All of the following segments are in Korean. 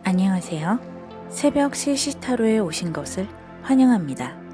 안녕하세요. 새벽 시시타로에 오신 것을 환영합니다.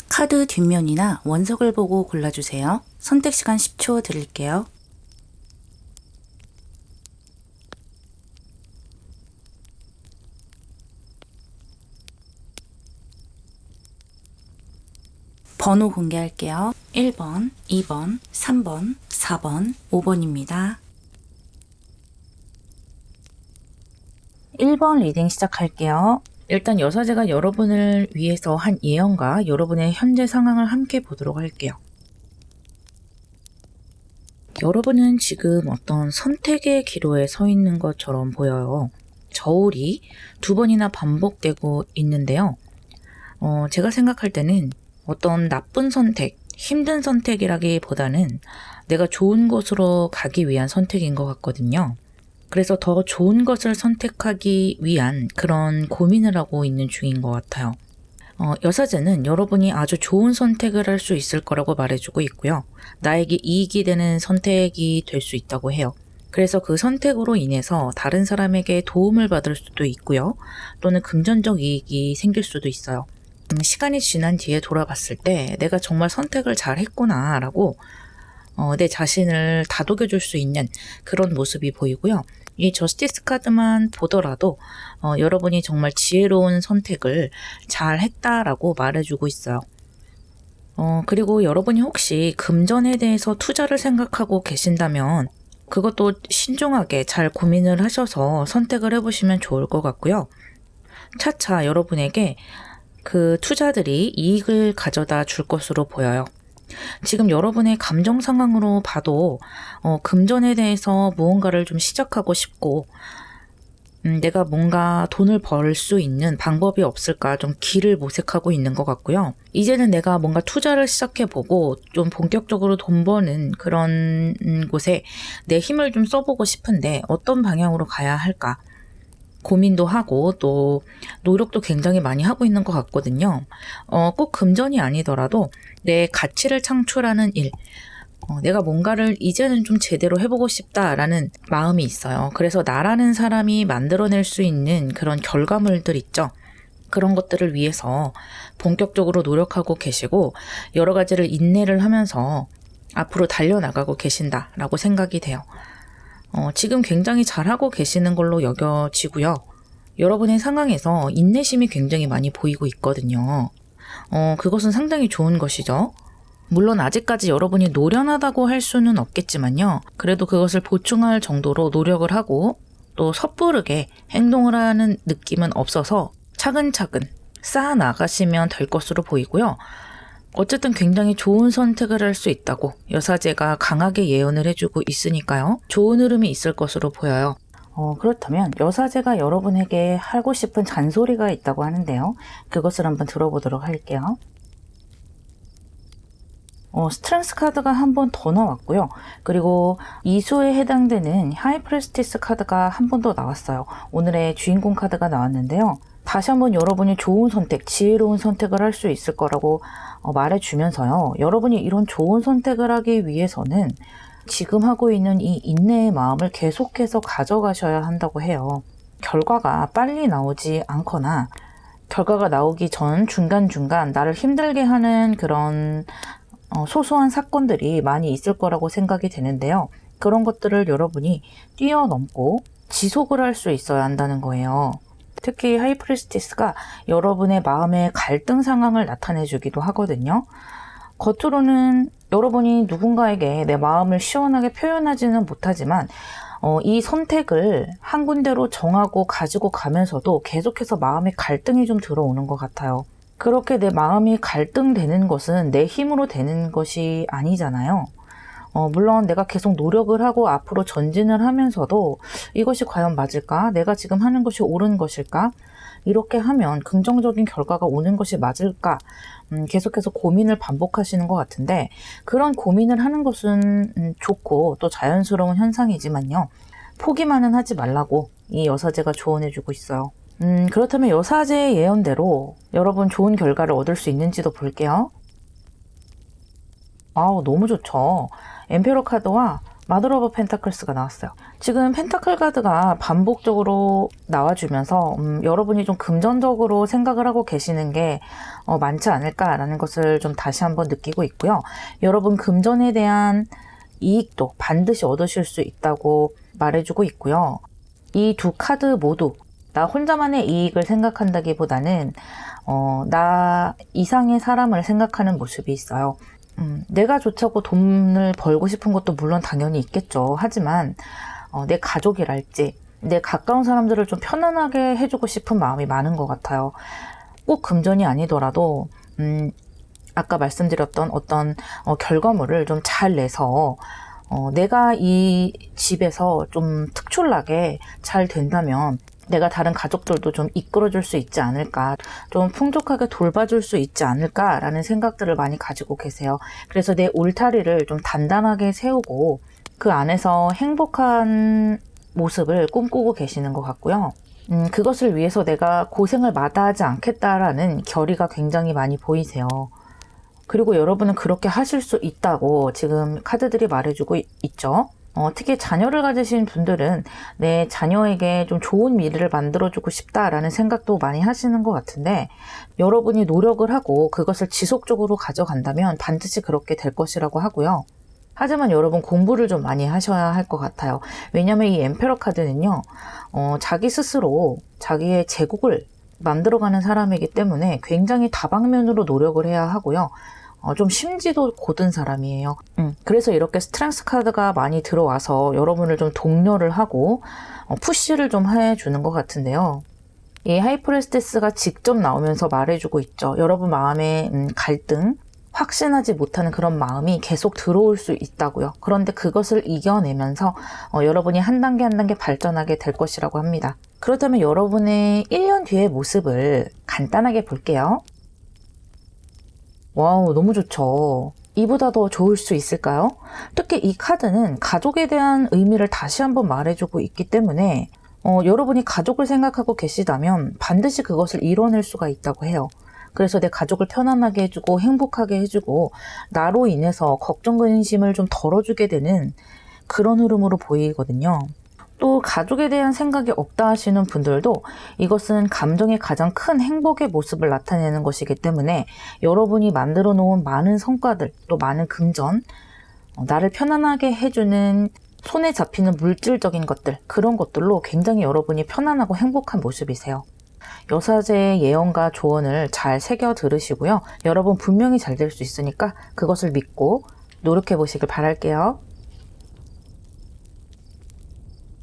카드 뒷면이나 원석을 보고 골라주세요. 선택 시간 10초 드릴게요. 번호 공개할게요. 1번, 2번, 3번, 4번, 5번입니다. 1번 리딩 시작할게요. 일단 여사제가 여러분을 위해서 한 예언과 여러분의 현재 상황을 함께 보도록 할게요. 여러분은 지금 어떤 선택의 기로에 서 있는 것처럼 보여요. 저울이 2번이나 반복되고 있는데요. 제가 생각할 때는 어떤 나쁜 선택, 힘든 선택이라기보다는 내가 좋은 곳으로 가기 위한 선택인 것 같거든요. 그래서 더 좋은 것을 선택하기 위한 그런 고민을 하고 있는 중인 것 같아요. 여사제는 여러분이 아주 좋은 선택을 할 수 있을 거라고 말해주고 있고요. 나에게 이익이 되는 선택이 될 수 있다고 해요. 그래서 그 선택으로 인해서 다른 사람에게 도움을 받을 수도 있고요. 또는 금전적 이익이 생길 수도 있어요. 시간이 지난 뒤에 돌아봤을 때 내가 정말 선택을 잘 했구나 라고 내 자신을 다독여줄 수 있는 그런 모습이 보이고요. 이 저스티스 카드만 보더라도 여러분이 정말 지혜로운 선택을 잘 했다라고 말해주고 있어요. 그리고 여러분이 혹시 금전에 대해서 투자를 생각하고 계신다면 그것도 신중하게 잘 고민을 하셔서 선택을 해보시면 좋을 것 같고요. 차차 여러분에게 그 투자들이 이익을 가져다 줄 것으로 보여요. 지금 여러분의 감정 상황으로 봐도 금전에 대해서 무언가를 좀 시작하고 싶고 내가 뭔가 돈을 벌 수 있는 방법이 없을까 좀 길을 모색하고 있는 것 같고요. 이제는 내가 뭔가 투자를 시작해보고 좀 본격적으로 돈 버는 그런 곳에 내 힘을 좀 써보고 싶은데 어떤 방향으로 가야 할까? 고민도 하고 또 노력도 굉장히 많이 하고 있는 것 같거든요. 꼭 금전이 아니더라도 내 가치를 창출하는 일, 내가 뭔가를 이제는 좀 제대로 해보고 싶다라는 마음이 있어요. 그래서 나라는 사람이 만들어낼 수 있는 그런 결과물들 있죠. 그런 것들을 위해서 본격적으로 노력하고 계시고 여러 가지를 인내를 하면서 앞으로 달려나가고 계신다라고 생각이 돼요. 지금 굉장히 잘하고 계시는 걸로 여겨지고요. 여러분의 상황에서 인내심이 굉장히 많이 보이고 있거든요. 그것은 상당히 좋은 것이죠. 물론 아직까지 여러분이 노련하다고 할 수는 없겠지만요. 그래도 그것을 보충할 정도로 노력을 하고 또 섣부르게 행동을 하는 느낌은 없어서 차근차근 쌓아 나가시면 될 것으로 보이고요. 어쨌든 굉장히 좋은 선택을 할 수 있다고 여사제가 강하게 예언을 해주고 있으니까요. 좋은 흐름이 있을 것으로 보여요. 그렇다면 여사제가 여러분에게 하고 싶은 잔소리가 있다고 하는데요. 그것을 한번 들어보도록 할게요. 스트렝스 카드가 한 번 더 나왔고요. 그리고 이수에 해당되는 하이프레스티스 카드가 한 번 더 나왔어요. 오늘의 주인공 카드가 나왔는데요. 다시 한번 여러분이 좋은 선택, 지혜로운 선택을 할 수 있을 거라고 말해주면서요. 여러분이 이런 좋은 선택을 하기 위해서는 지금 하고 있는 이 인내의 마음을 계속해서 가져가셔야 한다고 해요. 결과가 빨리 나오지 않거나 결과가 나오기 전 중간중간 나를 힘들게 하는 그런 소소한 사건들이 많이 있을 거라고 생각이 되는데요. 그런 것들을 여러분이 뛰어넘고 지속을 할 수 있어야 한다는 거예요. 특히 하이프리스티스가 여러분의 마음의 갈등 상황을 나타내 주기도 하거든요. 겉으로는 여러분이 누군가에게 내 마음을 시원하게 표현하지는 못하지만 이 선택을 한 군데로 정하고 가지고 가면서도 계속해서 마음의 갈등이 좀 들어오는 것 같아요. 그렇게 내 마음이 갈등되는 것은 내 힘으로 되는 것이 아니잖아요. 물론 내가 계속 노력을 하고 앞으로 전진을 하면서도 이것이 과연 맞을까? 내가 지금 하는 것이 옳은 것일까? 이렇게 하면 긍정적인 결과가 오는 것이 맞을까? 계속해서 고민을 반복하시는 것 같은데 그런 고민을 하는 것은 좋고 또 자연스러운 현상이지만요. 포기만은 하지 말라고 이 여사제가 조언해주고 있어요. 그렇다면 여사제의 예언대로 여러분 좋은 결과를 얻을 수 있는지도 볼게요. 아우, 너무 좋죠. 엠페러 카드와 마더 오브 펜타클스가 나왔어요. 지금 펜타클 카드가 반복적으로 나와주면서 여러분이 좀 금전적으로 생각을 하고 계시는 게 많지 않을까라는 것을 좀 다시 한번 느끼고 있고요. 여러분 금전에 대한 이익도 반드시 얻으실 수 있다고 말해주고 있고요. 이 두 카드 모두 나 혼자만의 이익을 생각한다기보다는 나 이상의 사람을 생각하는 모습이 있어요. 내가 좋자고 돈을 벌고 싶은 것도 물론 당연히 있겠죠. 하지만 내 가족이랄지 내 가까운 사람들을 좀 편안하게 해주고 싶은 마음이 많은 것 같아요. 꼭 금전이 아니더라도 아까 말씀드렸던 어떤 결과물을 좀 잘 내서 내가 이 집에서 좀 특출나게 잘 된다면 내가 다른 가족들도 좀 이끌어줄 수 있지 않을까, 좀 풍족하게 돌봐줄 수 있지 않을까라는 생각들을 많이 가지고 계세요. 그래서 내 울타리를 좀 단단하게 세우고 그 안에서 행복한 모습을 꿈꾸고 계시는 것 같고요. 그것을 위해서 내가 고생을 마다하지 않겠다라는 결의가 굉장히 많이 보이세요. 그리고 여러분은 그렇게 하실 수 있다고 지금 카드들이 말해주고 있죠. 특히 자녀를 가지신 분들은 내 자녀에게 좀 좋은 미래를 만들어주고 싶다라는 생각도 많이 하시는 것 같은데 여러분이 노력을 하고 그것을 지속적으로 가져간다면 반드시 그렇게 될 것이라고 하고요. 하지만 여러분 공부를 좀 많이 하셔야 할 것 같아요. 왜냐하면 이 엠페러 카드는요. 자기 스스로 자기의 제국을 만들어가는 사람이기 때문에 굉장히 다방면으로 노력을 해야 하고요. 좀 심지도 곧은 사람이에요. 그래서 이렇게 스트렝스 카드가 많이 들어와서 여러분을 좀 독려를 하고 푸시를 좀 해주는 것 같은데요. 이 하이프레스티스가 직접 나오면서 말해주고 있죠. 여러분 마음의 갈등, 확신하지 못하는 그런 마음이 계속 들어올 수 있다고요. 그런데 그것을 이겨내면서 여러분이 한 단계 한 단계 발전하게 될 것이라고 합니다. 그렇다면 여러분의 1년 뒤의 모습을 간단하게 볼게요. 와우, 너무 좋죠. 이보다 더 좋을 수 있을까요? 특히 이 카드는 가족에 대한 의미를 다시 한번 말해주고 있기 때문에 여러분이 가족을 생각하고 계시다면 반드시 그것을 이뤄낼 수가 있다고 해요. 그래서 내 가족을 편안하게 해주고 행복하게 해주고 나로 인해서 걱정 근심을 좀 덜어주게 되는 그런 흐름으로 보이거든요. 또 가족에 대한 생각이 없다 하시는 분들도 이것은 감정의 가장 큰 행복의 모습을 나타내는 것이기 때문에 여러분이 만들어 놓은 많은 성과들, 또 많은 금전, 나를 편안하게 해주는 손에 잡히는 물질적인 것들, 그런 것들로 굉장히 여러분이 편안하고 행복한 모습이세요. 여사제의 예언과 조언을 잘 새겨 들으시고요. 여러분 분명히 잘 될 수 있으니까 그것을 믿고 노력해 보시길 바랄게요.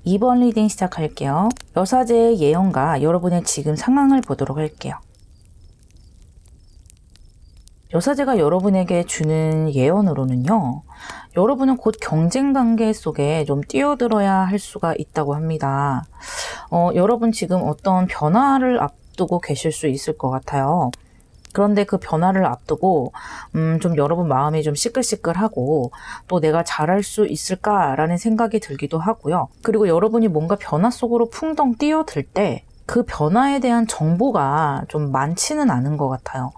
2번 리딩 시작할게요. 여사제의 예언과 여러분의 지금 상황을 보도록 할게요. 여사제가 여러분에게 주는 예언으로는요. 여러분은 곧 경쟁 관계 속에 좀 뛰어들어야 할 수가 있다고 합니다. 여러분 지금 어떤 변화를 앞두고 계실 수 있을 것 같아요. 그런데 그 변화를 앞두고 좀 여러분 마음이 좀 시끌시끌하고 또 내가 잘할 수 있을까라는 생각이 들기도 하고요. 그리고 여러분이 뭔가 변화 속으로 풍덩 뛰어들 때 그 변화에 대한 정보가 좀 많지는 않은 것 같아요.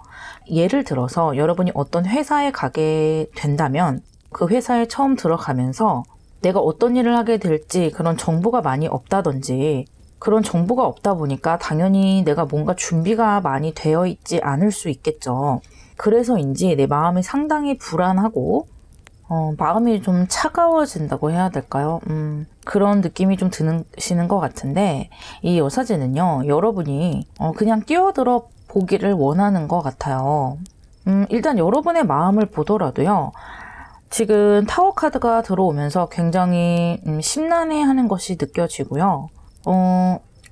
예를 들어서 여러분이 어떤 회사에 가게 된다면 그 회사에 처음 들어가면서 내가 어떤 일을 하게 될지 그런 정보가 많이 없다든지, 그런 정보가 없다 보니까 당연히 내가 뭔가 준비가 많이 되어 있지 않을 수 있겠죠. 그래서인지 내 마음이 상당히 불안하고 마음이 좀 차가워진다고 해야 될까요? 그런 느낌이 좀 드시는 것 같은데, 이 여사제는요, 여러분이 그냥 뛰어들어 보기를 원하는 것 같아요. 일단 여러분의 마음을 보더라도요, 지금 타워 카드가 들어오면서 굉장히 심란해하는 것이 느껴지고요.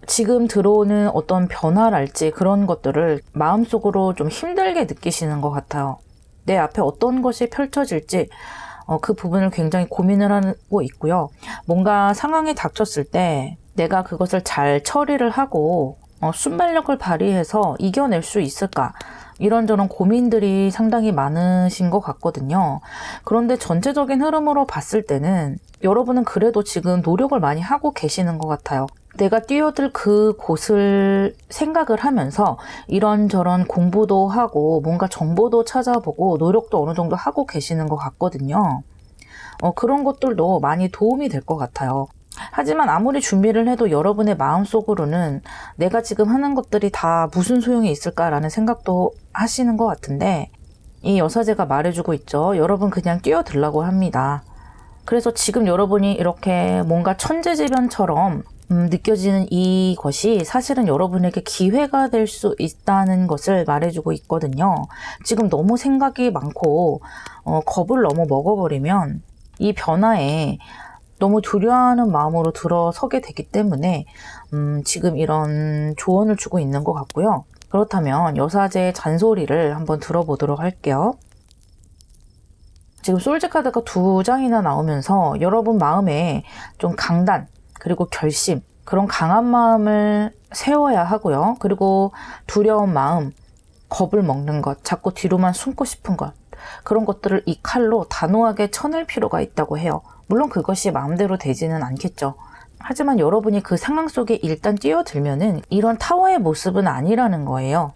지금 들어오는 어떤 변화랄지 그런 것들을 마음속으로 좀 힘들게 느끼시는 것 같아요. 내 앞에 어떤 것이 펼쳐질지 그 부분을 굉장히 고민을 하고 있고요. 뭔가 상황이 닥쳤을 때 내가 그것을 잘 처리를 하고 순발력을 발휘해서 이겨낼 수 있을까? 이런저런 고민들이 상당히 많으신 것 같거든요. 그런데 전체적인 흐름으로 봤을 때는 여러분은 그래도 지금 노력을 많이 하고 계시는 것 같아요. 내가 뛰어들 그 곳을 생각을 하면서 이런저런 공부도 하고 뭔가 정보도 찾아보고 노력도 어느 정도 하고 계시는 것 같거든요. 그런 것들도 많이 도움이 될 것 같아요. 하지만 아무리 준비를 해도 여러분의 마음속으로는 내가 지금 하는 것들이 다 무슨 소용이 있을까라는 생각도 하시는 것 같은데, 이 여사제가 말해주고 있죠. 여러분 그냥 뛰어들라고 합니다. 그래서 지금 여러분이 이렇게 뭔가 천재지변처럼 느껴지는 이것이 사실은 여러분에게 기회가 될 수 있다는 것을 말해주고 있거든요. 지금 너무 생각이 많고 겁을 너무 먹어버리면 이 변화에 너무 두려워하는 마음으로 들어서게 되기 때문에 지금 이런 조언을 주고 있는 것 같고요. 그렇다면 여사제의 잔소리를 한번 들어보도록 할게요. 지금 솔즈 카드가 2장이나 나오면서 여러분 마음에 좀 강단, 그리고 결심, 그런 강한 마음을 세워야 하고요. 그리고 두려운 마음, 겁을 먹는 것, 자꾸 뒤로만 숨고 싶은 것, 그런 것들을 이 칼로 단호하게 쳐낼 필요가 있다고 해요. 물론 그것이 마음대로 되지는 않겠죠. 하지만 여러분이 그 상황 속에 일단 뛰어들면은 이런 타워의 모습은 아니라는 거예요.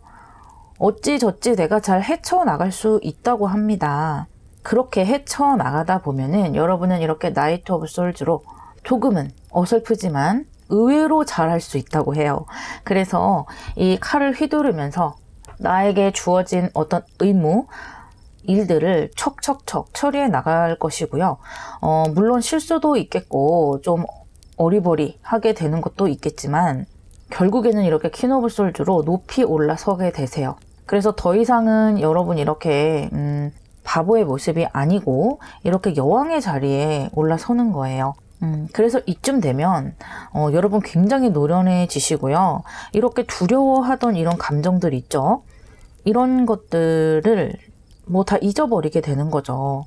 어찌저찌 내가 잘 헤쳐나갈 수 있다고 합니다. 그렇게 헤쳐나가다 보면은 여러분은 이렇게 나이트 오브 솔즈로 조금은 어설프지만 의외로 잘할 수 있다고 해요. 그래서 이 칼을 휘두르면서 나에게 주어진 어떤 의무, 일들을 척척척 처리해 나갈 것이고요. 물론 실수도 있겠고 좀 어리버리하게 되는 것도 있겠지만 결국에는 이렇게 퀸 오브 솔즈로 높이 올라서게 되세요. 그래서 더 이상은 여러분 이렇게 바보의 모습이 아니고 이렇게 여왕의 자리에 올라서는 거예요. 그래서 이쯤 되면 여러분 굉장히 노련해지시고요. 이렇게 두려워하던 이런 감정들 있죠. 이런 것들을 뭐 다 잊어버리게 되는 거죠.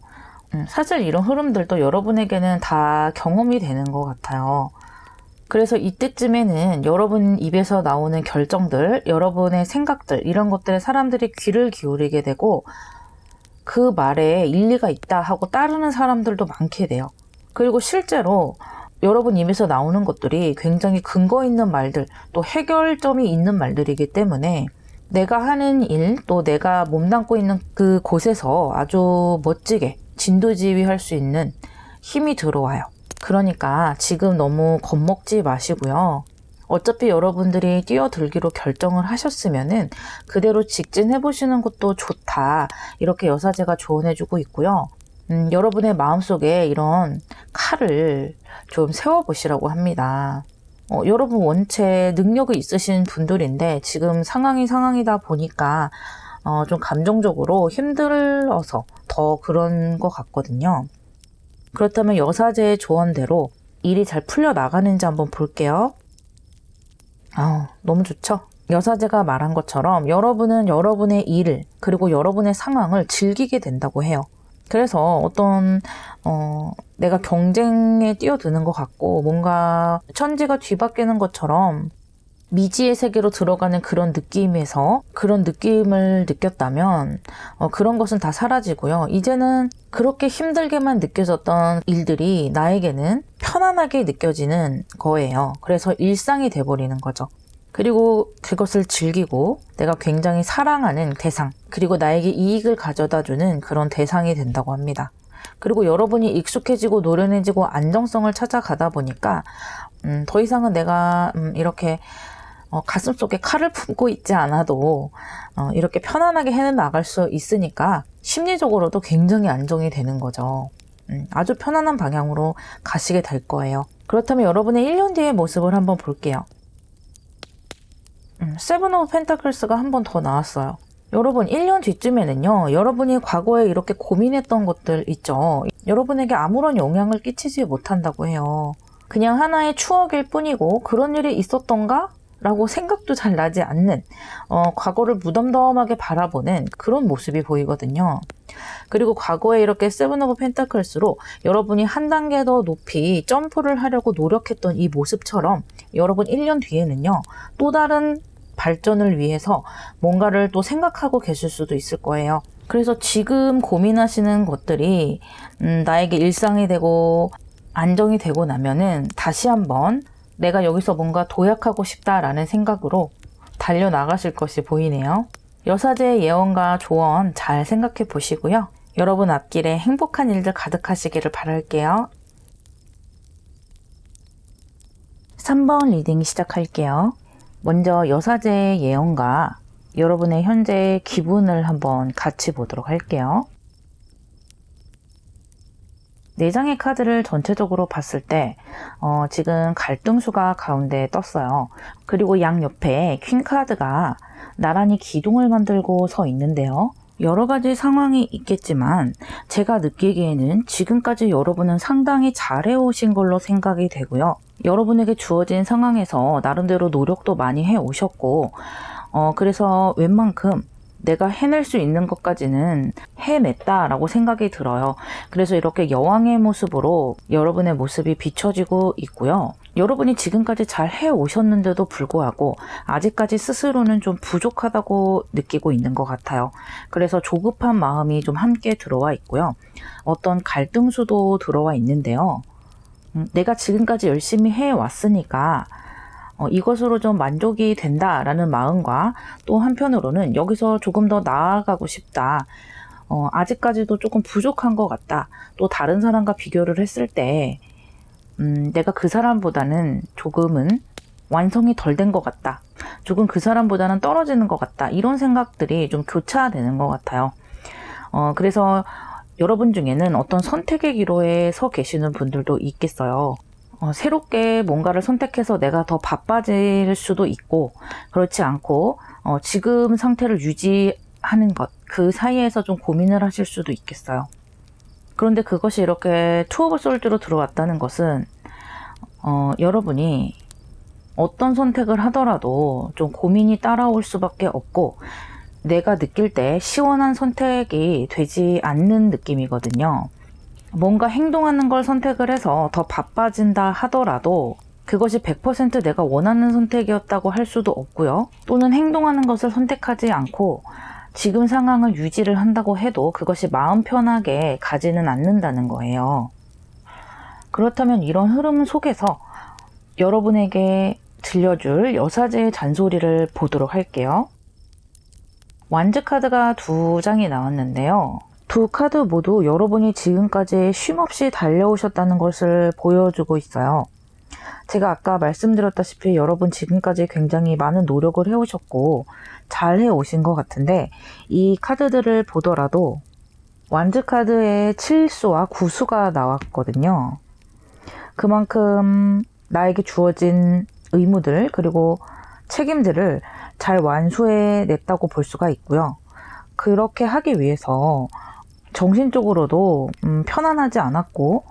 사실 이런 흐름들도 여러분에게는 다 경험이 되는 것 같아요. 그래서 이때쯤에는 여러분 입에서 나오는 결정들, 여러분의 생각들, 이런 것들에 사람들이 귀를 기울이게 되고 그 말에 일리가 있다 하고 따르는 사람들도 많게 돼요. 그리고 실제로 여러분 입에서 나오는 것들이 굉장히 근거 있는 말들, 또 해결점이 있는 말들이기 때문에 내가 하는 일, 또 내가 몸담고 있는 그 곳에서 아주 멋지게 진두지휘할 수 있는 힘이 들어와요. 그러니까 지금 너무 겁먹지 마시고요. 어차피 여러분들이 뛰어들기로 결정을 하셨으면은 그대로 직진해보시는 것도 좋다. 이렇게 여사제가 조언해주고 있고요. 여러분의 마음속에 이런 칼을 좀 세워보시라고 합니다. 여러분 원체 능력이 있으신 분들인데 지금 상황이다 보니까 좀 감정적으로 힘들어서 더 그런 것 같거든요. 그렇다면 여사제의 조언대로 일이 잘 풀려나가는지 한번 볼게요. 너무 좋죠? 여사제가 말한 것처럼 여러분은 여러분의 일을 그리고 여러분의 상황을 즐기게 된다고 해요. 그래서 어떤 내가 경쟁에 뛰어드는 것 같고 뭔가 천지가 뒤바뀌는 것처럼 미지의 세계로 들어가는 그런 느낌에서 그런 느낌을 느꼈다면 그런 것은 다 사라지고요. 이제는 그렇게 힘들게만 느껴졌던 일들이 나에게는 편안하게 느껴지는 거예요. 그래서 일상이 돼버리는 거죠. 그리고 그것을 즐기고 내가 굉장히 사랑하는 대상, 그리고 나에게 이익을 가져다주는 그런 대상이 된다고 합니다. 그리고 여러분이 익숙해지고 노련해지고 안정성을 찾아가다 보니까 더 이상은 내가 이렇게 가슴속에 칼을 품고 있지 않아도 이렇게 편안하게 해나갈 수 있으니까 심리적으로도 굉장히 안정이 되는 거죠. 아주 편안한 방향으로 가시게 될 거예요. 그렇다면 여러분의 1년 뒤의 모습을 한번 볼게요. 세븐 오브 펜타클스가 한 번 더 나왔어요. 여러분 1년 뒤쯤에는요, 여러분이 과거에 이렇게 고민했던 것들 있죠. 여러분에게 아무런 영향을 끼치지 못한다고 해요. 그냥 하나의 추억일 뿐이고 그런 일이 있었던가? 라고 생각도 잘 나지 않는 과거를 무덤덤하게 바라보는 그런 모습이 보이거든요. 그리고 과거에 이렇게 세븐 오브 펜타클스로 여러분이 한 단계 더 높이 점프를 하려고 노력했던 이 모습처럼 여러분 1년 뒤에는요, 또 다른 발전을 위해서 뭔가를 또 생각하고 계실 수도 있을 거예요. 그래서 지금 고민하시는 것들이 나에게 일상이 되고 안정이 되고 나면은 다시 한번 내가 여기서 뭔가 도약하고 싶다라는 생각으로 달려나가실 것이 보이네요. 여사제의 예언과 조언 잘 생각해 보시고요. 여러분 앞길에 행복한 일들 가득하시기를 바랄게요. 3번 리딩 시작할게요. 먼저 여사제의 예언과 여러분의 현재 기분을 한번 같이 보도록 할게요. 4장의 카드를 전체적으로 봤을 때 지금 갈등수가 가운데 떴어요. 그리고 양옆에 퀸 카드가 나란히 기둥을 만들고 서 있는데요. 여러 가지 상황이 있겠지만 제가 느끼기에는 지금까지 여러분은 상당히 잘해오신 걸로 생각이 되고요. 여러분에게 주어진 상황에서 나름대로 노력도 많이 해오셨고 그래서 웬만큼 내가 해낼 수 있는 것까지는 해냈다라고 생각이 들어요. 그래서 이렇게 여왕의 모습으로 여러분의 모습이 비춰지고 있고요. 여러분이 지금까지 잘 해오셨는데도 불구하고 아직까지 스스로는 좀 부족하다고 느끼고 있는 것 같아요. 그래서 조급한 마음이 좀 함께 들어와 있고요. 어떤 갈등수도 들어와 있는데요. 내가 지금까지 열심히 해왔으니까 이것으로 좀 만족이 된다라는 마음과 또 한편으로는 여기서 조금 더 나아가고 싶다. 아직까지도 조금 부족한 것 같다. 또 다른 사람과 비교를 했을 때 내가 그 사람보다는 조금은 완성이 덜 된 것 같다. 조금 그 사람보다는 떨어지는 것 같다. 이런 생각들이 좀 교차되는 것 같아요. 그래서 여러분 중에는 어떤 선택의 기로에 서 계시는 분들도 있겠어요. 새롭게 뭔가를 선택해서 내가 더 바빠질 수도 있고 그렇지 않고 지금 상태를 유지하는 것, 그 사이에서 좀 고민을 하실 수도 있겠어요. 그런데 그것이 이렇게 투 오브 솔드로 들어왔다는 것은 여러분이 어떤 선택을 하더라도 좀 고민이 따라올 수밖에 없고 내가 느낄 때 시원한 선택이 되지 않는 느낌이거든요. 뭔가 행동하는 걸 선택을 해서 더 바빠진다 하더라도 그것이 100% 내가 원하는 선택이었다고 할 수도 없고요. 또는 행동하는 것을 선택하지 않고 지금 상황을 유지를 한다고 해도 그것이 마음 편하게 가지는 않는다는 거예요. 그렇다면 이런 흐름 속에서 여러분에게 들려줄 여사제의 잔소리를 보도록 할게요. 완즈 카드가 2장이 나왔는데요. 두 카드 모두 여러분이 지금까지 쉼없이 달려오셨다는 것을 보여주고 있어요. 제가 아까 말씀드렸다시피 여러분 지금까지 굉장히 많은 노력을 해오셨고 잘 해오신 것 같은데 이 카드들을 보더라도 완즈 카드의 7수와 9수가 나왔거든요. 그만큼 나에게 주어진 의무들 그리고 책임들을 잘 완수해냈다고 볼 수가 있고요. 그렇게 하기 위해서 정신적으로도 편안하지 않았고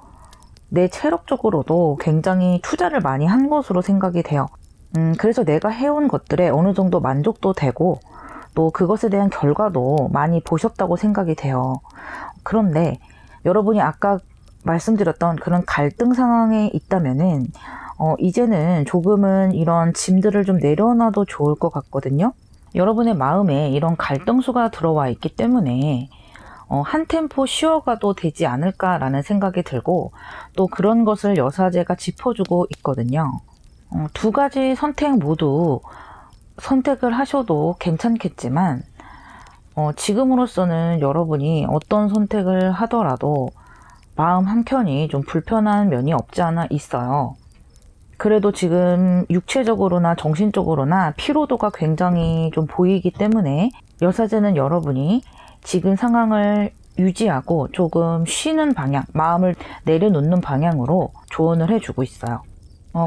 내 체력적으로도 굉장히 투자를 많이 한 것으로 생각이 돼요. 그래서 내가 해온 것들에 어느 정도 만족도 되고 또 그것에 대한 결과도 많이 보셨다고 생각이 돼요. 그런데 여러분이 아까 말씀드렸던 그런 갈등 상황에 있다면은 이제는 조금은 이런 짐들을 좀 내려놔도 좋을 것 같거든요. 여러분의 마음에 이런 갈등수가 들어와 있기 때문에 한 템포 쉬어가도 되지 않을까라는 생각이 들고, 또 그런 것을 여사제가 짚어주고 있거든요. 두 가지 선택 모두 선택을 하셔도 괜찮겠지만 지금으로서는 여러분이 어떤 선택을 하더라도 마음 한켠이 좀 불편한 면이 없지 않아 있어요. 그래도 지금 육체적으로나 정신적으로나 피로도가 굉장히 좀 보이기 때문에 여사제는 여러분이 지금 상황을 유지하고 조금 쉬는 방향, 마음을 내려놓는 방향으로 조언을 해주고 있어요.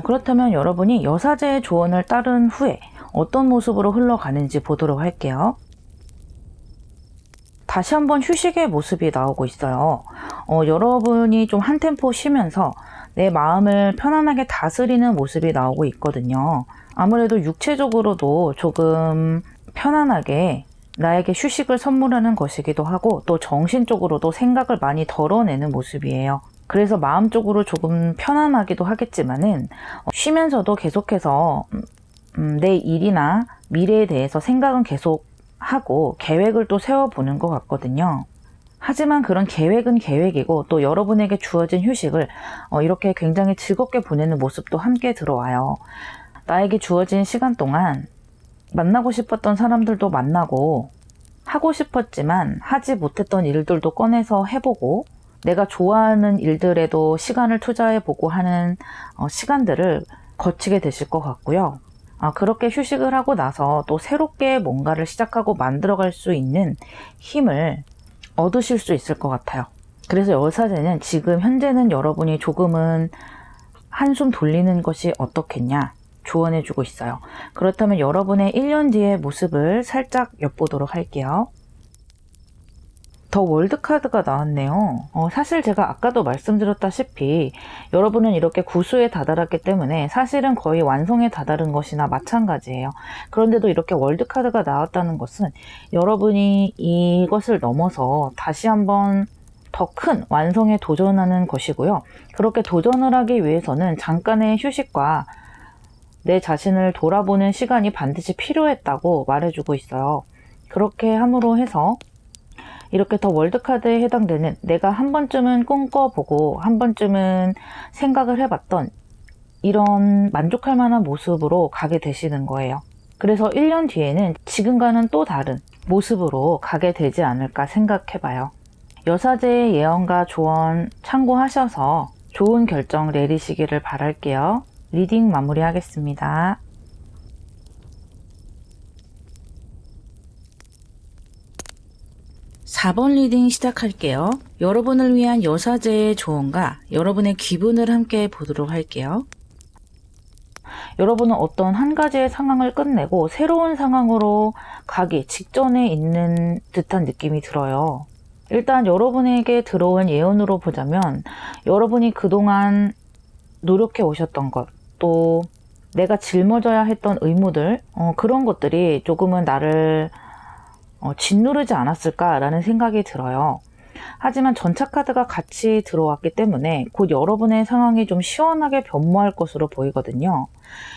그렇다면 여러분이 여사제의 조언을 따른 후에 어떤 모습으로 흘러가는지 보도록 할게요. 다시 한번 휴식의 모습이 나오고 있어요. 여러분이 좀 한 템포 쉬면서 내 마음을 편안하게 다스리는 모습이 나오고 있거든요. 아무래도 육체적으로도 조금 편안하게 나에게 휴식을 선물하는 것이기도 하고, 또 정신적으로도 생각을 많이 덜어내는 모습이에요. 그래서 마음적으로 조금 편안하기도 하겠지만은 쉬면서도 계속해서 내 일이나 미래에 대해서 생각은 계속 하고 계획을 또 세워보는 것 같거든요. 하지만 그런 계획은 계획이고, 또 여러분에게 주어진 휴식을 이렇게 굉장히 즐겁게 보내는 모습도 함께 들어와요. 나에게 주어진 시간 동안 만나고 싶었던 사람들도 만나고, 하고 싶었지만 하지 못했던 일들도 꺼내서 해보고, 내가 좋아하는 일들에도 시간을 투자해보고 하는 시간들을 거치게 되실 것 같고요. 그렇게 휴식을 하고 나서 또 새롭게 뭔가를 시작하고 만들어갈 수 있는 힘을 얻으실 수 있을 것 같아요. 그래서 여사제는 지금 현재는 여러분이 조금은 한숨 돌리는 것이 어떻겠냐 조언해주고 있어요. 그렇다면 여러분의 1년 뒤의 모습을 살짝 엿보도록 할게요. 더 월드카드가 나왔네요. 사실 제가 아까도 말씀드렸다시피 여러분은 이렇게 구수에 다다랐기 때문에 사실은 거의 완성에 다다른 것이나 마찬가지예요. 그런데도 이렇게 월드카드가 나왔다는 것은 여러분이 이것을 넘어서 다시 한번 더 큰 완성에 도전하는 것이고요. 그렇게 도전을 하기 위해서는 잠깐의 휴식과 내 자신을 돌아보는 시간이 반드시 필요했다고 말해주고 있어요. 그렇게 함으로 해서 이렇게 더 월드카드에 해당되는, 내가 한 번쯤은 꿈꿔보고 한 번쯤은 생각을 해봤던 이런 만족할 만한 모습으로 가게 되시는 거예요. 그래서 1년 뒤에는 지금과는 또 다른 모습으로 가게 되지 않을까 생각해봐요. 여사제의 예언과 조언 참고하셔서 좋은 결정 내리시기를 바랄게요. 리딩 마무리하겠습니다. 4번 리딩 시작할게요. 여러분을 위한 여사제의 조언과 여러분의 기분을 함께 보도록 할게요. 여러분은 어떤 한 가지의 상황을 끝내고 새로운 상황으로 가기 직전에 있는 듯한 느낌이 들어요. 일단 여러분에게 들어온 예언으로 보자면 여러분이 그동안 노력해 오셨던 것, 또 내가 짊어져야 했던 의무들, 그런 것들이 조금은 나를 짓누르지 않았을까라는 생각이 들어요. 하지만 전차카드가 같이 들어왔기 때문에 곧 여러분의 상황이 좀 시원하게 변모할 것으로 보이거든요.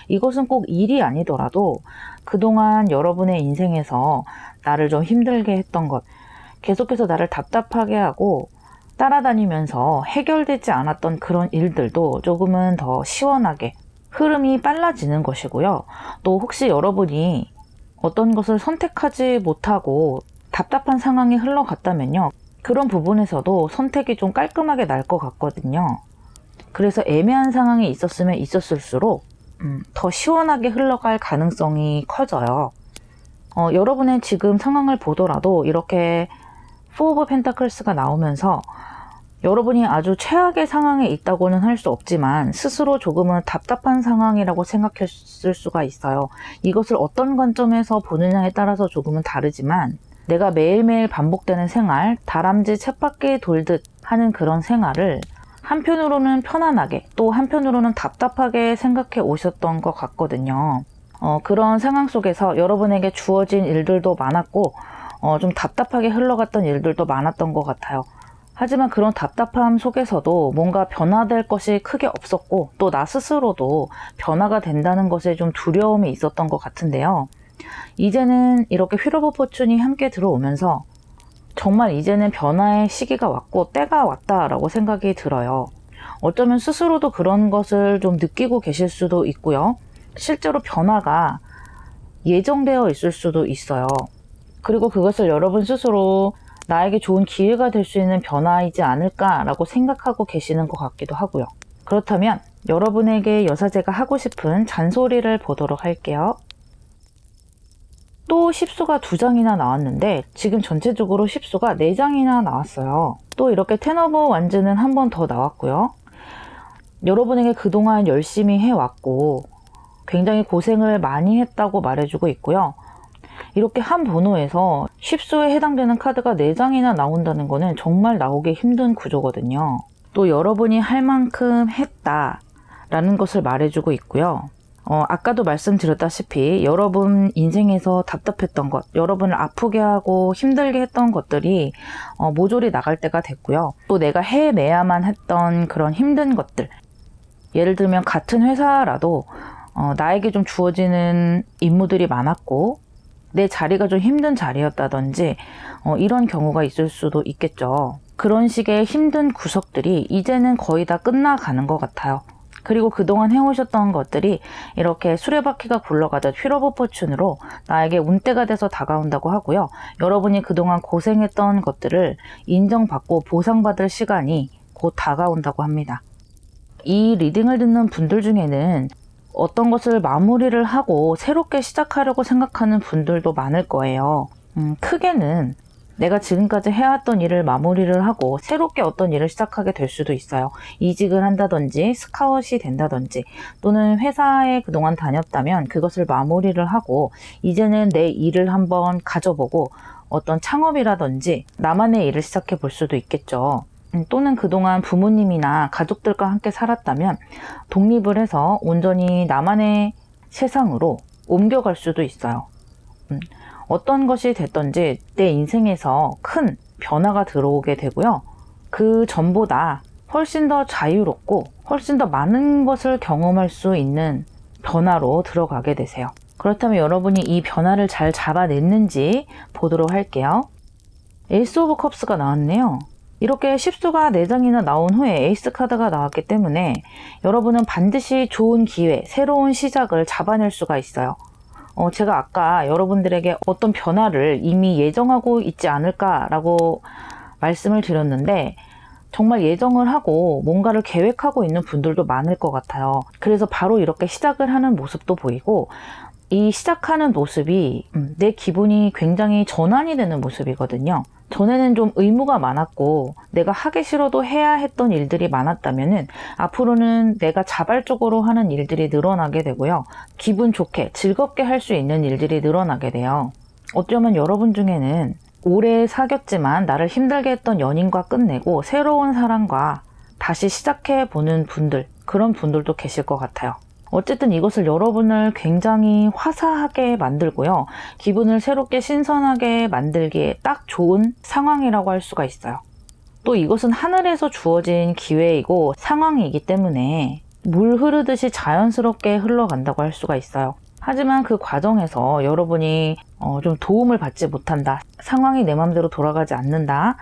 이것은 꼭 일이 아니더라도 그동안 여러분의 인생에서 나를 좀 힘들게 했던 것, 계속해서 나를 답답하게 하고 따라다니면서 해결되지 않았던 그런 일들도 조금은 더 시원하게 흐름이 빨라지는 것이고요. 또 혹시 여러분이 어떤 것을 선택하지 못하고 답답한 상황이 흘러갔다면요, 그런 부분에서도 선택이 좀 깔끔하게 날 것 같거든요. 그래서 애매한 상황이 있었으면 있었을수록 더 시원하게 흘러갈 가능성이 커져요. 여러분의 지금 상황을 보더라도 이렇게 포 오브 펜타클스가 나오면서 여러분이 아주 최악의 상황에 있다고는 할 수 없지만 스스로 조금은 답답한 상황이라고 생각했을 수가 있어요. 이것을 어떤 관점에서 보느냐에 따라서 조금은 다르지만, 내가 매일매일 반복되는 생활, 다람쥐 쳇바퀴 돌듯 하는 그런 생활을 한편으로는 편안하게, 또 한편으로는 답답하게 생각해 오셨던 것 같거든요. 그런 상황 속에서 여러분에게 주어진 일들도 많았고 좀 답답하게 흘러갔던 일들도 많았던 것 같아요. 하지만 그런 답답함 속에서도 뭔가 변화될 것이 크게 없었고 또 나 스스로도 변화가 된다는 것에 좀 두려움이 있었던 것 같은데요. 이제는 이렇게 휠 오브 포춘이 함께 들어오면서 정말 이제는 변화의 시기가 왔고 때가 왔다라고 생각이 들어요. 어쩌면 스스로도 그런 것을 좀 느끼고 계실 수도 있고요. 실제로 변화가 예정되어 있을 수도 있어요. 그리고 그것을 여러분 스스로 나에게 좋은 기회가 될 수 있는 변화이지 않을까라고 생각하고 계시는 것 같기도 하고요. 그렇다면 여러분에게 여사제가 하고 싶은 잔소리를 보도록 할게요. 또 10수가 2장이나 나왔는데 지금 전체적으로 10수가 4장이나 나왔어요. 또 이렇게 텐 오브 완즈는 한 번 더 나왔고요. 여러분에게 그동안 열심히 해왔고 굉장히 고생을 많이 했다고 말해주고 있고요. 이렇게 한 번호에서 10수에 해당되는 카드가 4장이나 나온다는 거는 정말 나오기 힘든 구조거든요. 또 여러분이 할 만큼 했다라는 것을 말해주고 있고요. 아까도 말씀드렸다시피 여러분 인생에서 답답했던 것, 여러분을 아프게 하고 힘들게 했던 것들이 모조리 나갈 때가 됐고요. 또 내가 해내야만 했던 그런 힘든 것들, 예를 들면 같은 회사라도 나에게 좀 주어지는 임무들이 많았고 내 자리가 좀 힘든 자리였다든지 이런 경우가 있을 수도 있겠죠. 그런 식의 힘든 구석들이 이제는 거의 다 끝나가는 것 같아요. 그리고 그동안 해오셨던 것들이 이렇게 수레바퀴가 굴러가듯 휠 오브 포춘으로 나에게 운대가 돼서 다가온다고 하고요. 여러분이 그동안 고생했던 것들을 인정받고 보상받을 시간이 곧 다가온다고 합니다. 이 리딩을 듣는 분들 중에는 어떤 것을 마무리를 하고 새롭게 시작하려고 생각하는 분들도 많을 거예요. 크게는 내가 지금까지 해왔던 일을 마무리를 하고 새롭게 어떤 일을 시작하게 될 수도 있어요. 이직을 한다든지 스카웃이 된다든지 또는 회사에 그동안 다녔다면 그것을 마무리를 하고 이제는 내 일을 한번 가져보고 어떤 창업이라든지 나만의 일을 시작해 볼 수도 있겠죠. 또는 그동안 부모님이나 가족들과 함께 살았다면 독립을 해서 온전히 나만의 세상으로 옮겨갈 수도 있어요. 어떤 것이 됐든지 내 인생에서 큰 변화가 들어오게 되고요. 그 전보다 훨씬 더 자유롭고 훨씬 더 많은 것을 경험할 수 있는 변화로 들어가게 되세요. 그렇다면 여러분이 이 변화를 잘 잡아냈는지 보도록 할게요. 에이스 오브 컵스가 나왔네요. 이렇게 10수가 4장이나 나온 후에 에이스 카드가 나왔기 때문에 여러분은 반드시 좋은 기회, 새로운 시작을 잡아낼 수가 있어요. 제가 아까 여러분들에게 어떤 변화를 이미 예정하고 있지 않을까라고 말씀을 드렸는데 정말 예정을 하고 뭔가를 계획하고 있는 분들도 많을 것 같아요. 그래서 바로 이렇게 시작을 하는 모습도 보이고 이 시작하는 모습이 내 기분이 굉장히 전환이 되는 모습이거든요. 전에는 좀 의무가 많았고 내가 하기 싫어도 해야 했던 일들이 많았다면은 앞으로는 내가 자발적으로 하는 일들이 늘어나게 되고요. 기분 좋게 즐겁게 할 수 있는 일들이 늘어나게 돼요. 어쩌면 여러분 중에는 오래 사귀었지만 나를 힘들게 했던 연인과 끝내고 새로운 사랑과 다시 시작해보는 분들, 그런 분들도 계실 것 같아요. 어쨌든 이것을 여러분을 굉장히 화사하게 만들고요. 기분을 새롭게 신선하게 만들기에 딱 좋은 상황이라고 할 수가 있어요. 또 이것은 하늘에서 주어진 기회이고 상황이기 때문에 물 흐르듯이 자연스럽게 흘러간다고 할 수가 있어요. 하지만 그 과정에서 여러분이 좀 도움을 받지 못한다. 상황이 내 맘대로 돌아가지 않는다.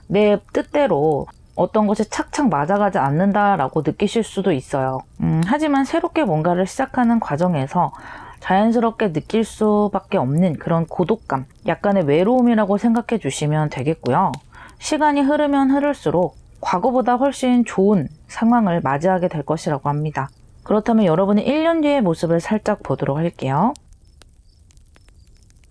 내 뜻대로 어떤 것이 착착 맞아가지 않는다라고 느끼실 수도 있어요. 하지만 새롭게 뭔가를 시작하는 과정에서 자연스럽게 느낄 수밖에 없는 그런 고독감, 약간의 외로움이라고 생각해 주시면 되겠고요. 시간이 흐르면 흐를수록 과거보다 훨씬 좋은 상황을 맞이하게 될 것이라고 합니다. 그렇다면 여러분의 1년 뒤의 모습을 살짝 보도록 할게요.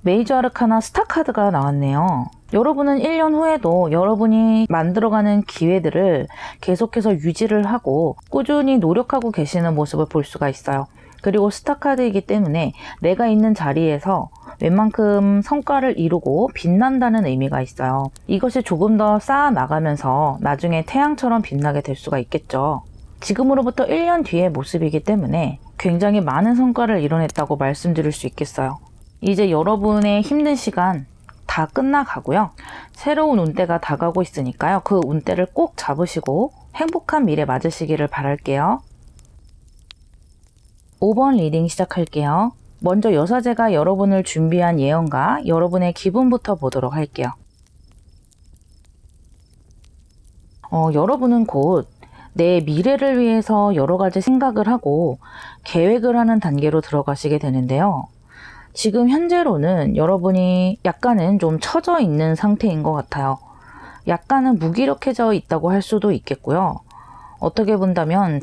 메이저 아르카나 스타 카드가 나왔네요. 여러분은 1년 후에도 여러분이 만들어가는 기회들을 계속해서 유지를 하고 꾸준히 노력하고 계시는 모습을 볼 수가 있어요. 그리고 스타 카드이기 때문에 내가 있는 자리에서 웬만큼 성과를 이루고 빛난다는 의미가 있어요. 이것이 조금 더 쌓아 나가면서 나중에 태양처럼 빛나게 될 수가 있겠죠. 지금으로부터 1년 뒤의 모습이기 때문에 굉장히 많은 성과를 이뤄냈다고 말씀드릴 수 있겠어요. 이제 여러분의 힘든 시간 다 끝나가고요. 새로운 운대가 다가오고 있으니까요. 그 운대를 꼭 잡으시고 행복한 미래 맞으시기를 바랄게요. 5번 리딩 시작할게요. 먼저 여사제가 여러분을 준비한 예언과 여러분의 기분부터 보도록 할게요. 여러분은 곧 내 미래를 위해서 여러 가지 생각을 하고 계획을 하는 단계로 들어가시게 되는데요. 지금 현재로는 여러분이 약간은 좀 처져 있는 상태인 것 같아요. 약간은 무기력해져 있다고 할 수도 있겠고요. 어떻게 본다면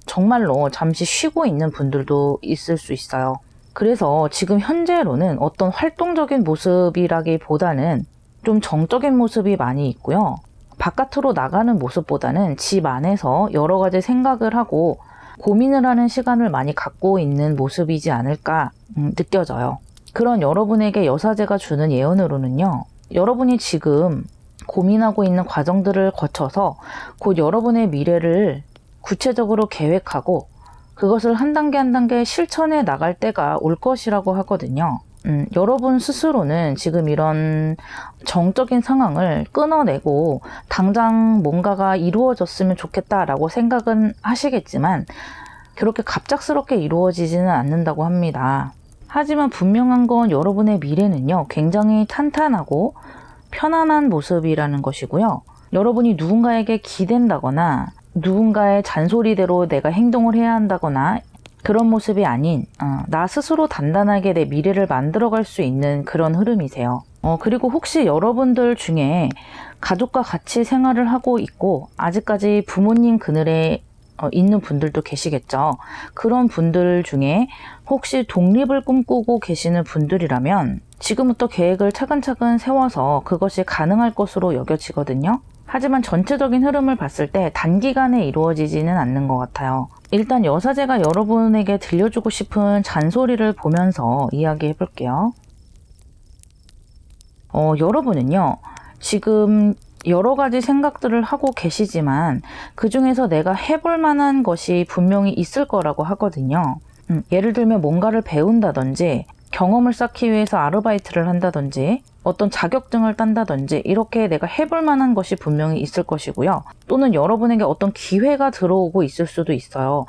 정말로 잠시 쉬고 있는 분들도 있을 수 있어요. 그래서 지금 현재로는 어떤 활동적인 모습이라기보다는 좀 정적인 모습이 많이 있고요. 바깥으로 나가는 모습보다는 집 안에서 여러 가지 생각을 하고 고민을 하는 시간을 많이 갖고 있는 모습이지 않을까 느껴져요. 그런 여러분에게 여사제가 주는 예언으로는요. 여러분이 지금 고민하고 있는 과정들을 거쳐서 곧 여러분의 미래를 구체적으로 계획하고 그것을 한 단계 한 단계 실천해 나갈 때가 올 것이라고 하거든요. 여러분 스스로는 지금 이런 정적인 상황을 끊어내고 당장 뭔가가 이루어졌으면 좋겠다라고 생각은 하시겠지만 그렇게 갑작스럽게 이루어지지는 않는다고 합니다. 하지만 분명한 건 여러분의 미래는요, 굉장히 탄탄하고 편안한 모습이라는 것이고요. 여러분이 누군가에게 기댄다거나 누군가의 잔소리대로 내가 행동을 해야 한다거나 그런 모습이 아닌 나 스스로 단단하게 내 미래를 만들어갈 수 있는 그런 흐름이세요. 그리고 혹시 여러분들 중에 가족과 같이 생활을 하고 있고 아직까지 부모님 그늘에 있는 분들도 계시겠죠. 그런 분들 중에 혹시 독립을 꿈꾸고 계시는 분들이라면 지금부터 계획을 차근차근 세워서 그것이 가능할 것으로 여겨지거든요. 하지만 전체적인 흐름을 봤을 때 단기간에 이루어지지는 않는 것 같아요. 일단 여사제가 여러분에게 들려주고 싶은 잔소리를 보면서 이야기해 볼게요. 여러분은요, 지금 여러 가지 생각들을 하고 계시지만 그 중에서 내가 해볼 만한 것이 분명히 있을 거라고 하거든요. 예를 들면 뭔가를 배운다든지 경험을 쌓기 위해서 아르바이트를 한다든지 어떤 자격증을 딴다든지 이렇게 내가 해볼 만한 것이 분명히 있을 것이고요. 또는 여러분에게 어떤 기회가 들어오고 있을 수도 있어요.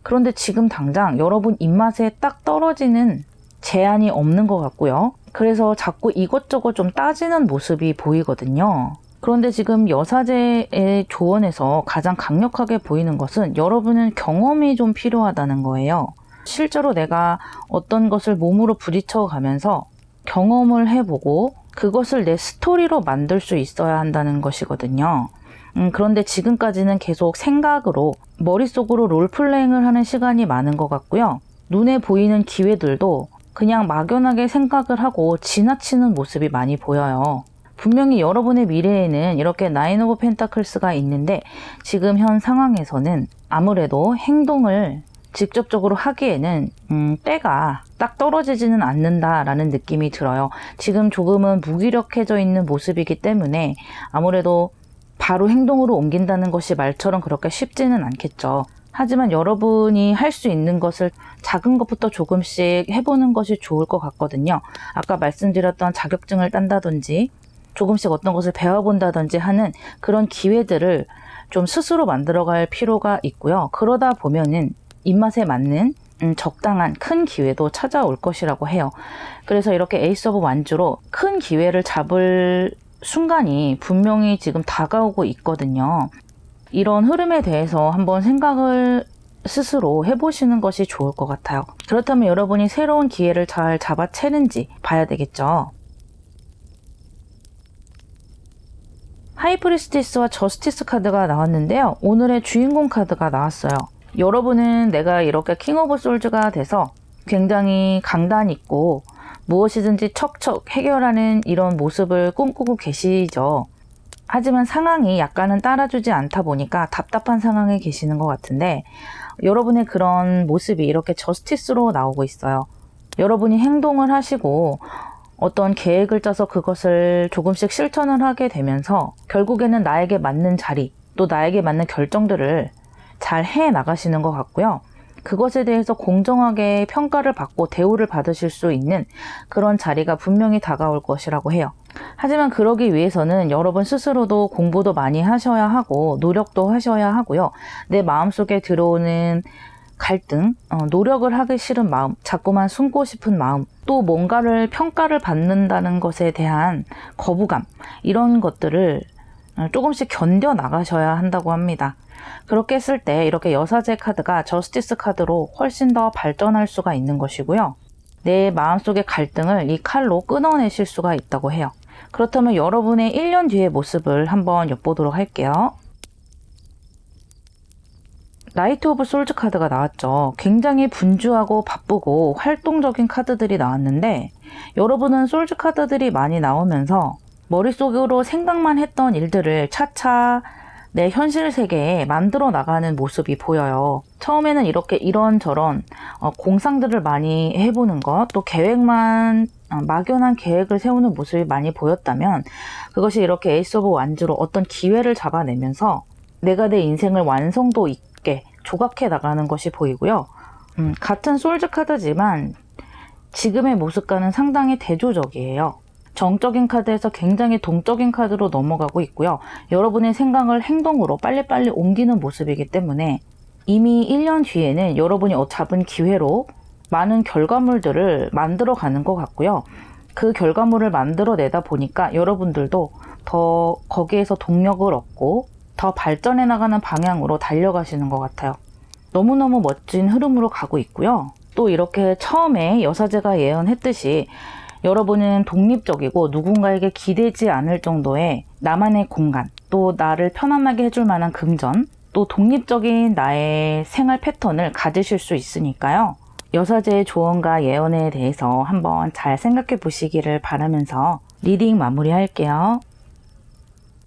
그런데 지금 당장 여러분 입맛에 딱 떨어지는 제안이 없는 것 같고요. 그래서 자꾸 이것저것 좀 따지는 모습이 보이거든요. 그런데 지금 여사제의 조언에서 가장 강력하게 보이는 것은 여러분은 경험이 좀 필요하다는 거예요. 실제로 내가 어떤 것을 몸으로 부딪혀 가면서 경험을 해보고 그것을 내 스토리로 만들 수 있어야 한다는 것이거든요. 그런데 지금까지는 계속 생각으로 머릿속으로 롤플레잉을 하는 시간이 많은 것 같고요. 눈에 보이는 기회들도 그냥 막연하게 생각을 하고 지나치는 모습이 많이 보여요. 분명히 여러분의 미래에는 이렇게 나인 오브 펜타클스가 있는데 지금 현 상황에서는 아무래도 행동을 직접적으로 하기에는 때가 딱 떨어지지는 않는다라는 느낌이 들어요. 지금 조금은 무기력해져 있는 모습이기 때문에 아무래도 바로 행동으로 옮긴다는 것이 말처럼 그렇게 쉽지는 않겠죠. 하지만 여러분이 할 수 있는 것을 작은 것부터 조금씩 해보는 것이 좋을 것 같거든요. 아까 말씀드렸던 자격증을 딴다든지 조금씩 어떤 것을 배워본다든지 하는 그런 기회들을 좀 스스로 만들어갈 필요가 있고요. 그러다 보면은 입맛에 맞는 적당한 큰 기회도 찾아올 것이라고 해요. 그래서 이렇게 에이스 오브 완주로 큰 기회를 잡을 순간이 분명히 지금 다가오고 있거든요. 이런 흐름에 대해서 한번 생각을 스스로 해보시는 것이 좋을 것 같아요. 그렇다면 여러분이 새로운 기회를 잘 잡아채는지 봐야 되겠죠. 하이프리스티스와 저스티스 카드가 나왔는데요. 오늘의 주인공 카드가 나왔어요. 여러분은 내가 이렇게 킹 오브 솔즈가 돼서 굉장히 강단 있고 무엇이든지 척척 해결하는 이런 모습을 꿈꾸고 계시죠. 하지만 상황이 약간은 따라주지 않다 보니까 답답한 상황에 계시는 것 같은데 여러분의 그런 모습이 이렇게 저스티스로 나오고 있어요. 여러분이 행동을 하시고 어떤 계획을 짜서 그것을 조금씩 실천을 하게 되면서 결국에는 나에게 맞는 자리 또 나에게 맞는 결정들을 잘 해 나가시는 것 같고요. 그것에 대해서 공정하게 평가를 받고 대우를 받으실 수 있는 그런 자리가 분명히 다가올 것이라고 해요. 하지만 그러기 위해서는 여러분 스스로도 공부도 많이 하셔야 하고 노력도 하셔야 하고요. 내 마음속에 들어오는 갈등, 노력을 하기 싫은 마음, 자꾸만 숨고 싶은 마음, 또 뭔가를 평가를 받는다는 것에 대한 거부감, 이런 것들을 조금씩 견뎌 나가셔야 한다고 합니다. 그렇게 했을 때 이렇게 여사제 카드가 저스티스 카드로 훨씬 더 발전할 수가 있는 것이고요. 내 마음속의 갈등을 이 칼로 끊어내실 수가 있다고 해요. 그렇다면 여러분의 1년 뒤의 모습을 한번 엿보도록 할게요. 나이트 오브 솔즈 카드가 나왔죠. 굉장히 분주하고 바쁘고 활동적인 카드들이 나왔는데 여러분은 솔즈 카드들이 많이 나오면서 머릿속으로 생각만 했던 일들을 차차 내 현실 세계에 만들어 나가는 모습이 보여요. 처음에는 이렇게 이런저런 공상들을 많이 해보는 것, 또 막연한 계획을 세우는 모습이 많이 보였다면 그것이 이렇게 에이스 오브 완즈로 어떤 기회를 잡아내면서 내가 내 인생을 완성도 있게 조각해 나가는 것이 보이고요. 같은 솔즈 카드지만 지금의 모습과는 상당히 대조적이에요. 정적인 카드에서 굉장히 동적인 카드로 넘어가고 있고요. 여러분의 생각을 행동으로 빨리빨리 옮기는 모습이기 때문에 이미 1년 뒤에는 여러분이 잡은 기회로 많은 결과물들을 만들어 가는 것 같고요. 그 결과물을 만들어내다 보니까 여러분들도 더 거기에서 동력을 얻고 더 발전해 나가는 방향으로 달려가시는 것 같아요. 너무너무 멋진 흐름으로 가고 있고요. 또 이렇게 처음에 여사제가 예언했듯이 여러분은 독립적이고 누군가에게 기대지 않을 정도의 나만의 공간, 또 나를 편안하게 해줄 만한 금전, 또 독립적인 나의 생활 패턴을 가지실 수 있으니까요. 여사제의 조언과 예언에 대해서 한번 잘 생각해 보시기를 바라면서 리딩 마무리할게요.